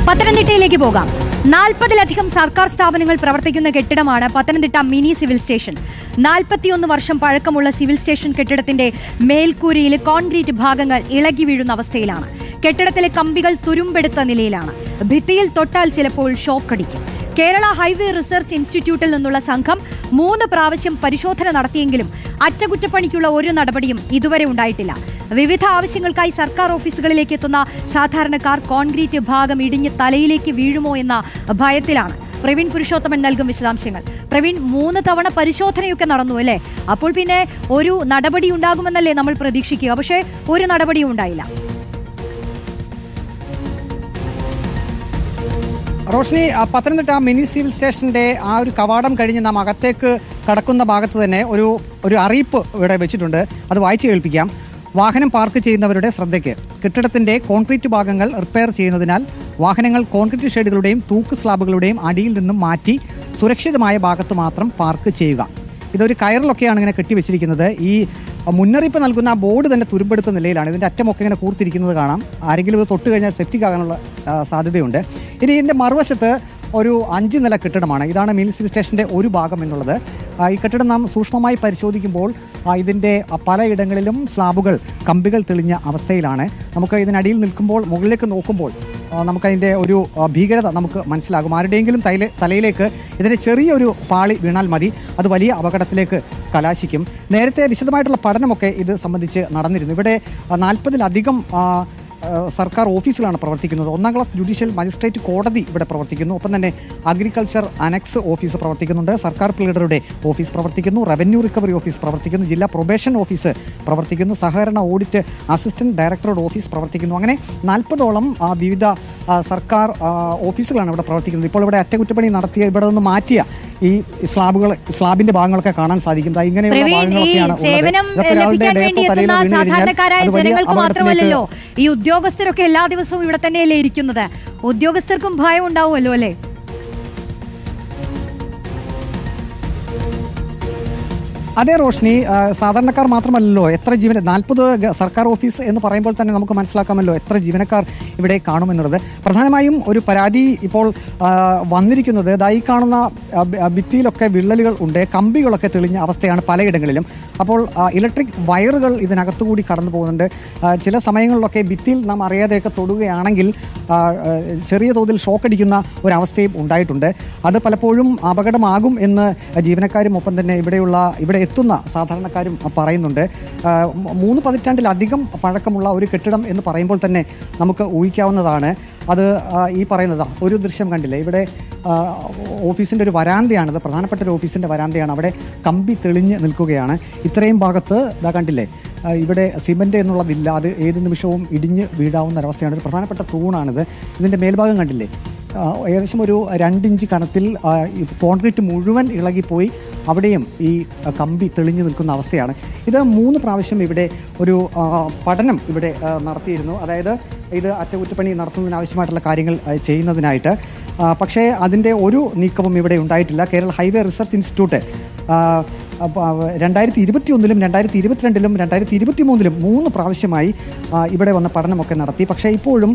പത്തനംതിട്ടയിലേക്ക് പോകാം. 40-ലധികം സർക്കാർ സ്ഥാപനങ്ങൾ പ്രവർത്തിക്കുന്ന കെട്ടിടമാണ് പത്തനംതിട്ട മിനി സിവിൽ സ്റ്റേഷൻ. 41 വർഷം പഴക്കമുള്ള സിവിൽ സ്റ്റേഷൻ കെട്ടിടത്തിന്റെ മേൽക്കൂരയിൽ കോൺക്രീറ്റ് ഭാഗങ്ങൾ ഇളകി വീഴുന്ന അവസ്ഥയിലാണ്. കെട്ടിടത്തിലെ കമ്പികൾ തുരുമ്പെടുത്ത നിലയിലാണ്. ഭിത്തിയിൽ തൊട്ടാൽ ചിലപ്പോൾ ഷോക്കടിക്കും. കേരള ഹൈവേ റിസർച്ച് ഇൻസ്റ്റിറ്റ്യൂട്ടിൽ നിന്നുള്ള സംഘം 3 പ്രാവശ്യം പരിശോധന നടത്തിയെങ്കിലും അറ്റകുറ്റപ്പണിക്കുള്ള ഒരു നടപടിയും ഇതുവരെ ഉണ്ടായിട്ടില്ല. വിവിധ ആവശ്യങ്ങൾക്കായി സർക്കാർ ഓഫീസുകളിലേക്ക് എത്തുന്ന സാധാരണക്കാർ കോൺക്രീറ്റ് ഭാഗം ഇടിഞ്ഞ് തലയിലേക്ക് വീഴുമോ എന്ന ഭയത്തിലാണ്. പ്രവീൺ പുരുഷോത്തമൻ നൽകും വിശദാംശങ്ങൾ. പ്രവീൺ, 3 തവണ പരിശോധനയൊക്കെ നടന്നു അല്ലേ? അപ്പോൾ പിന്നെ ഒരു നടപടി ഉണ്ടാകുമെന്നല്ലേ നമ്മൾ പ്രതീക്ഷിക്കുക? പക്ഷേ ഒരു നടപടിയും ഉണ്ടായില്ല. റോഷ്നി, പത്തനംതിട്ട മിനി സിവിൽ സ്റ്റേഷന്റെ ആ ഒരു കവാടം കഴിഞ്ഞ് നാം അകത്തേക്ക് കടക്കുന്ന ഭാഗത്ത് തന്നെ ഒരു അറിയിപ്പ് ഇവിടെ വെച്ചിട്ടുണ്ട്. അത് വായിച്ചു കേൾപ്പിക്കാം. വാഹനം പാർക്ക് ചെയ്യുന്നവരുടെ ശ്രദ്ധയ്ക്ക്, കെട്ടിടത്തിന്റെ കോൺക്രീറ്റ് ഭാഗങ്ങൾ റിപ്പയർ ചെയ്യുന്നതിനാൽ വാഹനങ്ങൾ കോൺക്രീറ്റ് ഷെയ്ഡുകളുടെയും തൂക്ക് സ്ലാബുകളുടെയും അടിയിൽ നിന്നും മാറ്റി സുരക്ഷിതമായ ഭാഗത്ത് മാത്രം പാർക്ക് ചെയ്യുക. ഇതൊരു കയറിലൊക്കെയാണ് ഇങ്ങനെ കെട്ടിവെച്ചിരിക്കുന്നത്. ഈ മുന്നറിയിപ്പ് നൽകുന്ന ആ ബോർഡ് തന്നെ തുരുമ്പെടുത്ത നിലയിലാണ്. ഇതിൻ്റെ അറ്റമൊക്കെ ഇങ്ങനെ കൂർത്തിരിക്കുന്നത് കാണാം. ആരെങ്കിലും ഇത് തൊട്ട് കഴിഞ്ഞാൽ സെപ്റ്റിക് ആകാനുള്ള സാധ്യതയുണ്ട്. ഇനി ഇതിൻ്റെ മറുവശത്ത് ഒരു 5 നില കെട്ടിടമാണ്. ഇതാണ് മിനി സിവിൽ സ്റ്റേഷൻ്റെ ഒരു ഭാഗം എന്നുള്ളത്. ഈ കെട്ടിടം നാം സൂക്ഷ്മമായി പരിശോധിക്കുമ്പോൾ ഇതിൻ്റെ പലയിടങ്ങളിലും സ്ലാബുകൾ, കമ്പികൾ തെളിഞ്ഞ അവസ്ഥയിലാണ്. നമുക്ക് ഇതിനടിയിൽ നിൽക്കുമ്പോൾ, മുകളിലേക്ക് നോക്കുമ്പോൾ നമുക്കതിൻ്റെ ഒരു ഭീകരത നമുക്ക് മനസ്സിലാകും. ആരുടെയെങ്കിലും തലയിലേക്ക് ഇതിൻ്റെ ചെറിയൊരു പാളി വീണാൽ മതി, അത് വലിയ അപകടത്തിലേക്ക് കലാശിക്കും. നേരത്തെ വിശദമായിട്ടുള്ള പഠനമൊക്കെ ഇത് സംബന്ധിച്ച് നടന്നിരുന്നു. ഇവിടെ 40-ലധികം സർക്കാർ ഓഫീസിലാണ് പ്രവർത്തിക്കുന്നത്. 1ാം ക്ലാസ് ജുഡീഷ്യൽ മജിസ്ട്രേറ്റ് കോടതി ഇവിടെ പ്രവർത്തിക്കുന്നു. ഒപ്പം തന്നെ അഗ്രികൾച്ചർ അനക്സ് ഓഫീസ് പ്രവർത്തിക്കുന്നുണ്ട്. സർക്കാർ പ്ലീഡറുടെ ഓഫീസ് പ്രവർത്തിക്കുന്നു. റവന്യൂ റിക്കവറി ഓഫീസ് പ്രവർത്തിക്കുന്നു. ജില്ലാ പ്രൊബേഷൻ ഓഫീസ് പ്രവർത്തിക്കുന്നു. സഹകരണ ഓഡിറ്റ് അസിസ്റ്റന്റ് ഡയറക്ടറുടെ ഓഫീസ് പ്രവർത്തിക്കുന്നു. അങ്ങനെ 40ഓളം വിവിധ സർക്കാർ ഓഫീസുകളാണ് ഇവിടെ പ്രവർത്തിക്കുന്നത്. ഇപ്പോൾ ഇവിടെ അറ്റകുറ്റപ്പണി നടത്തിയ, ഇവിടെ നിന്ന് മാറ്റിയ ഈ സ്ലാബിന്റെ ഭാഗങ്ങളൊക്കെ കാണാൻ സാധിക്കും. ഇങ്ങനെയുള്ള ഭാഗങ്ങളൊക്കെയാണ് സാധാരണക്കാരായ ജനങ്ങൾക്ക് മാത്രമല്ലല്ലോ, ഈ ഉദ്യോഗസ്ഥരൊക്കെ എല്ലാ ദിവസവും ഇവിടെ തന്നെയല്ലേ ഇരിക്കുന്നത്. ഉദ്യോഗസ്ഥർക്കും ഭയം ഉണ്ടാവുമല്ലോ അല്ലേ? അതേ റോഷ്നി, സാധാരണക്കാർ മാത്രമല്ലല്ലോ, എത്ര 40 സർക്കാർ ഓഫീസ് എന്ന് പറയുമ്പോൾ തന്നെ നമുക്ക് മനസ്സിലാക്കാമല്ലോ എത്ര ജീവനക്കാർ ഇവിടെ കാണുമെന്നുള്ളത്. പ്രധാനമായും ഒരു പരാതി ഇപ്പോൾ വന്നിരിക്കുന്നത്, ഈ കാണുന്ന ഭിത്തിയിലൊക്കെ വിള്ളലുകൾ ഉണ്ട്, കമ്പികളൊക്കെ തെളിഞ്ഞ അവസ്ഥയാണ് പലയിടങ്ങളിലും. അപ്പോൾ ഇലക്ട്രിക് വയറുകൾ ഇതിനകത്തുകൂടി കടന്നു പോകുന്നുണ്ട്. ചില സമയങ്ങളിലൊക്കെ ഭിത്തിയിൽ നാം അറിയാതെയൊക്കെ തൊടുകയാണെങ്കിൽ ചെറിയ തോതിൽ ഷോക്കടിക്കുന്ന ഒരവസ്ഥയും ഉണ്ടായിട്ടുണ്ട്. അത് പലപ്പോഴും അപകടമാകും എന്ന് ജീവനക്കാരും ഒപ്പം തന്നെ ഇവിടെ എത്തുന്ന സാധാരണക്കാരും പറയുന്നുണ്ട്. 3 പതിറ്റാണ്ടിലധികം പഴക്കമുള്ള ഒരു കെട്ടിടം എന്ന് പറയുമ്പോൾ തന്നെ നമുക്ക് ഊഹിക്കാവുന്നതാണ്. അത് ഈ പറയുന്നത് ഒരു ദൃശ്യം കണ്ടില്ലേ, ഇവിടെ ഓഫീസിൻ്റെ ഒരു വരാന്തയാണിത്, പ്രധാനപ്പെട്ട ഒരു ഓഫീസിൻ്റെ വരാന്തയാണ്. അവിടെ കമ്പി തെളിഞ്ഞ് നിൽക്കുകയാണ്. ഇത്രയും ഭാഗത്ത് കണ്ടില്ലേ, ഇവിടെ സിമൻറ്റ് എന്നുള്ളതില്ല, അത് ഏത് നിമിഷവും ഇടിഞ്ഞ് വീഴാവുന്ന ഒരവസ്ഥയാണ്. ഒരു പ്രധാനപ്പെട്ട തൂണാണിത്. ഇതിൻ്റെ മേൽഭാഗം കണ്ടില്ലേ, ഏകദേശം ഒരു 2 ഇഞ്ച് കനത്തിൽ കോൺക്രീറ്റ് മുഴുവൻ ഇളകിപ്പോയി. അവിടെയും ഈ കമ്പി തെളിഞ്ഞു നിൽക്കുന്ന അവസ്ഥയാണ്. ഇത് 3 പ്രാവശ്യം ഇവിടെ ഒരു പഠനം ഇവിടെ നടത്തിയിരുന്നു. അതായത് ഇത് അറ്റകുറ്റപ്പണി നടത്തുന്നതിനാവശ്യമായിട്ടുള്ള കാര്യങ്ങൾ ചെയ്യുന്നതിനായിട്ട്. പക്ഷേ അതിൻ്റെ ഒരു നീക്കവും ഇവിടെ ഉണ്ടായിട്ടില്ല. കേരള ഹൈവേ റിസർച്ച് ഇൻസ്റ്റിറ്റ്യൂട്ട് 2021-ലും 2022-ലും 2023-ലും 3 പ്രാവശ്യമായി ഇവിടെ വന്ന പഠനമൊക്കെ നടത്തി. പക്ഷേ ഇപ്പോഴും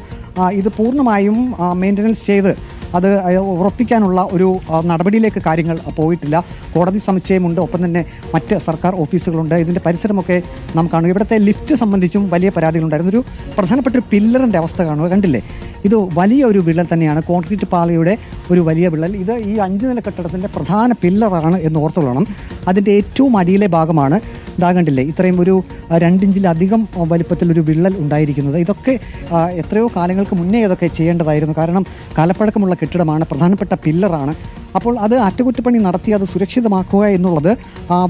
ഇത് പൂർണ്ണമായും മെയിൻ്റനൻസ് ചെയ്ത് അത് ഉറപ്പിക്കാനുള്ള ഒരു നടപടിയിലേക്ക് കാര്യങ്ങൾ പോയിട്ടില്ല. കോടതി സമുച്ചയമുണ്ട്, ഒപ്പം തന്നെ മറ്റ് സർക്കാർ ഓഫീസുകളുണ്ട്. ഇതിൻ്റെ പരിസരമൊക്കെ നാം കാണുക. ഇവിടുത്തെ ലിഫ്റ്റ് സംബന്ധിച്ചും വലിയ പരാതികളുണ്ടായിരുന്നു. ഒരു പ്രധാനപ്പെട്ട ഒരു പില്ലറിൻ്റെ അവസ്ഥ കാണുക, കണ്ടില്ലേ, ഇത് വലിയ ഒരു വിള്ളൽ തന്നെയാണ്, കോൺക്രീറ്റ് പാളിയുടെ ഒരു വലിയ വിള്ളൽ. ഇത് ഈ 5 നില കെട്ടിടത്തിൻ്റെ പ്രധാന പില്ലറാണ് എന്ന് ഓർത്തുകൊള്ളണം. അതിൻ്റെ ഏറ്റവും അടിയിലെ ഭാഗമാണ് കണ്ടില്ലേ, ഇത്രയും ഒരു 2 ഇഞ്ചിലധികം വലിപ്പത്തിലൊരു വിള്ളൽ ഉണ്ടായിരിക്കുന്നത്. ഇതൊക്കെ എത്രയോ കാലങ്ങൾക്ക് മുന്നേ ഇതൊക്കെ ചെയ്യേണ്ടതായിരുന്നു. കാരണം കാലപ്പഴക്കമുള്ള കെട്ടിടമാണ്, പ്രധാനപ്പെട്ട പില്ലറാണ്. അപ്പോൾ അത് അറ്റകുറ്റപ്പണി നടത്തി അത് സുരക്ഷിതമാക്കുക എന്നുള്ളത്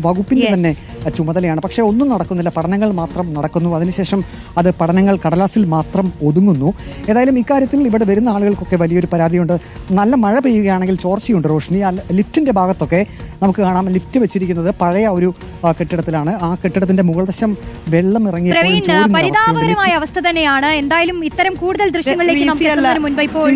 വകുപ്പിൻ്റെ തന്നെ ചുമതലയാണ്. പക്ഷേ ഒന്നും നടക്കുന്നില്ല, പഠനങ്ങൾ മാത്രം നടക്കുന്നു. അതിനുശേഷം അത് പഠനങ്ങൾ കടലാസിൽ മാത്രം ഒതുങ്ങുന്നു. ഏതായാലും ഇക്കാര്യത്തിൽ ഇവിടെ വരുന്ന ആളുകൾക്കൊക്കെ വലിയൊരു പരാതിയുണ്ട്. നല്ല മഴ പെയ്യുകയാണെങ്കിൽ ചോർച്ചയുണ്ട് റോഷ്നി. ലിഫ്റ്റിൻ്റെ ഭാഗത്തൊക്കെ നമുക്ക് കാണാം, ലിഫ്റ്റ് വെച്ചിരിക്കുന്നത് പഴയ ഒരു കെട്ടിടത്തിലാണ്. ആ കെട്ടിടത്തിന്റെ മുകൾ വശം വെള്ളം ഇറങ്ങി പരിതാപകരമായ അവസ്ഥ തന്നെയാണ്. എന്തായാലും ഇത്തരം കൂടുതൽ ദൃശ്യങ്ങളിലേക്ക് നമുക്ക് മുൻപ് ഇപ്പോൾ